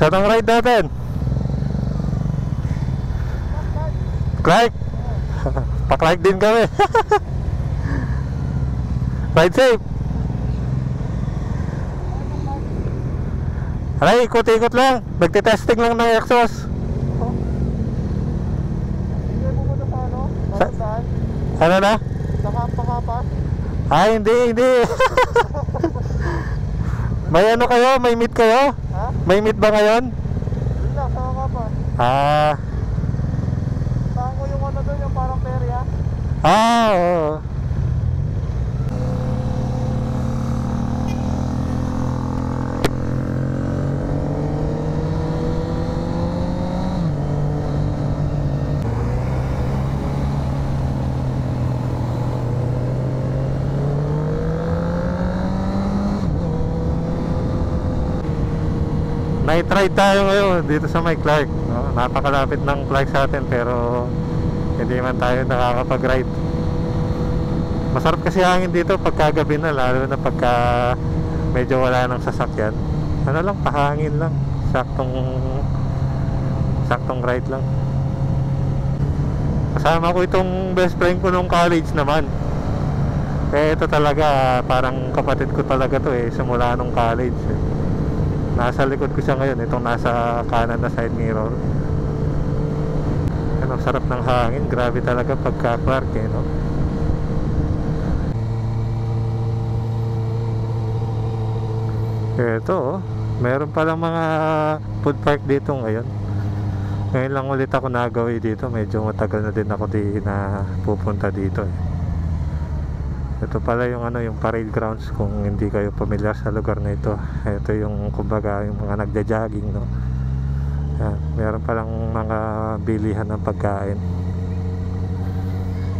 Saan ang ride natin? Clark? Pa-Clark din kami. Ride safe. Aray, ikot-ikot lang. Nagtitesting lang ng exhaust. Hindi mo muna sa ano? Saan? Ano na? Sa Kapas? Ay, hindi. May ano kayo? May meet kayo? Ha? May meet ba ngayon? Yun lang, sa Kapas. Ah. Saan ko yung ano doon, yung parang perya? Oo. Night ride tayo ngayon dito sa may Clark, no? Napakalapit ng Clark sa atin pero hindi man tayo nakakapag-ride. Masarap kasi hangin dito pagkagabi na, lalo na pagka medyo wala ng sasakyan. Ano lang, pahangin lang. Saktong ride lang. Kasama ko itong best friend ko nung college naman. Eh ito talaga, parang kapatid ko talaga to simula nung college Nasa likod ko siya ngayon, itong nasa kanan na side mirror. Ang sarap ng hangin, grabe talaga pagka Clark no? Ito meron palang mga food park dito ngayon. Ngayon lang ulit ako nagawi dito, medyo matagal na din ako na pupunta dito Ito pala yung yung parade grounds kung hindi kayo pamilyar sa lugar na ito. Ito yung kumbaga yung mga nagja-jogging no. Yan, meron palang mga bilihan ng pagkain.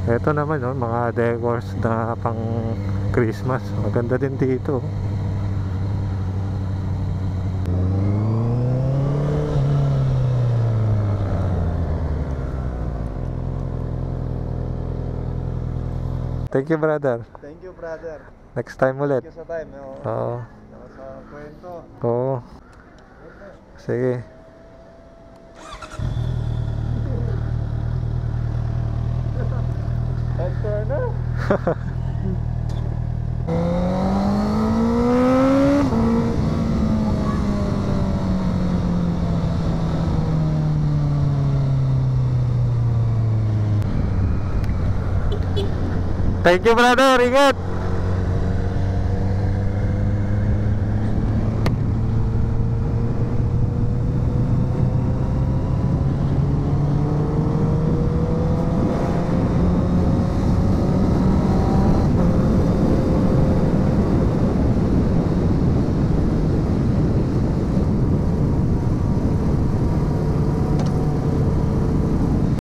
Ito naman mga decors na pang Christmas. Maganda din dito. Thank you, brother. Thank you, brother. Next time ulit. Thank you sa time. Oo. Sa kwento. Oo. Sige. Head turner. Thank you, brother. Ingat.